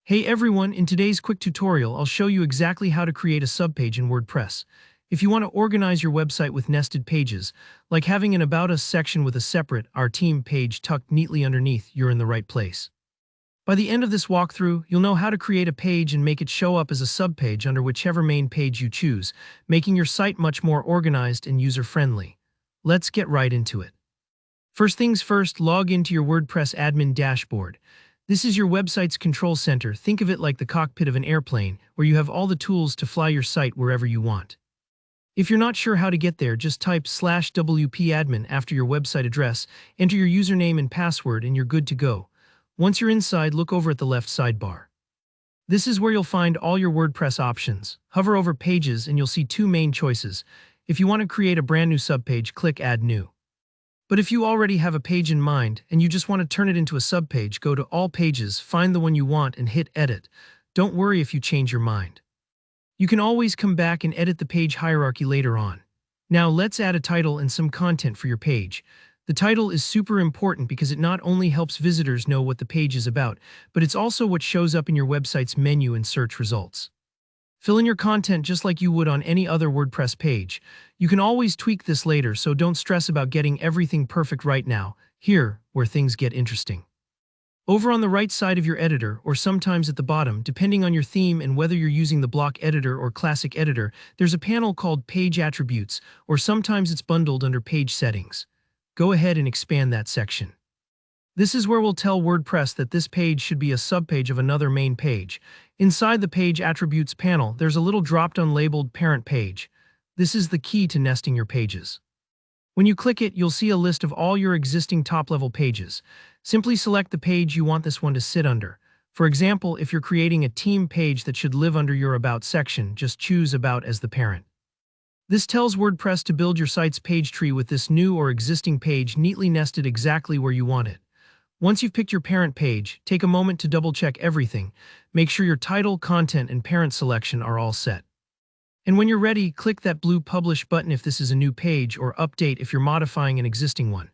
Hey everyone, in today's quick tutorial, I'll show you exactly how to create a subpage in WordPress. If you want to organize your website with nested pages, like having an About Us section with a separate Our Team page tucked neatly underneath, you're in the right place. By the end of this walkthrough, you'll know how to create a page and make it show up as a subpage under whichever main page you choose, making your site much more organized and user-friendly. Let's get right into it. First things first, log into your WordPress admin dashboard. This is your website's control center. Think of it like the cockpit of an airplane, where you have all the tools to fly your site wherever you want. If you're not sure how to get there, just type /wp-admin after your website address, enter your username and password, and you're good to go. Once you're inside, look over at the left sidebar. This is where you'll find all your WordPress options. Hover over Pages and you'll see two main choices. If you want to create a brand new subpage, click Add New. But if you already have a page in mind and you just want to turn it into a subpage, go to All Pages, find the one you want, and hit Edit. Don't worry if you change your mind. You can always come back and edit the page hierarchy later on. Now let's add a title and some content for your page. The title is super important because it not only helps visitors know what the page is about, but it's also what shows up in your website's menu and search results. Fill in your content just like you would on any other WordPress page. You can always tweak this later, so don't stress about getting everything perfect right now. Here, where things get interesting. Over on the right side of your editor, or sometimes at the bottom, depending on your theme and whether you're using the block editor or classic editor, there's a panel called Page Attributes, or sometimes it's bundled under Page Settings. Go ahead and expand that section. This is where we'll tell WordPress that this page should be a subpage of another main page. Inside the Page Attributes panel, there's a little drop-down labeled Parent Page. This is the key to nesting your pages. When you click it, you'll see a list of all your existing top-level pages. Simply select the page you want this one to sit under. For example, if you're creating a team page that should live under your About section, just choose About as the parent. This tells WordPress to build your site's page tree with this new or existing page neatly nested exactly where you want it. Once you've picked your parent page, take a moment to double-check everything. Make sure your title, content, and parent selection are all set. And when you're ready, click that blue Publish button if this is a new page, or Update if you're modifying an existing one.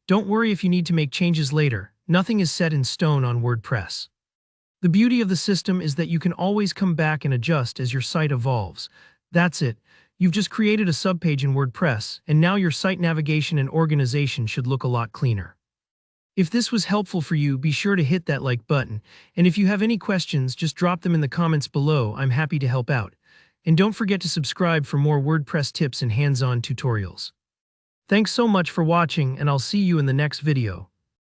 Don't worry if you need to make changes later. Nothing is set in stone on WordPress. The beauty of the system is that you can always come back and adjust as your site evolves. That's it. You've just created a subpage in WordPress, and now your site navigation and organization should look a lot cleaner. If this was helpful for you, be sure to hit that like button, and if you have any questions, just drop them in the comments below. I'm happy to help out. And don't forget to subscribe for more WordPress tips and hands-on tutorials. Thanks so much for watching, and I'll see you in the next video.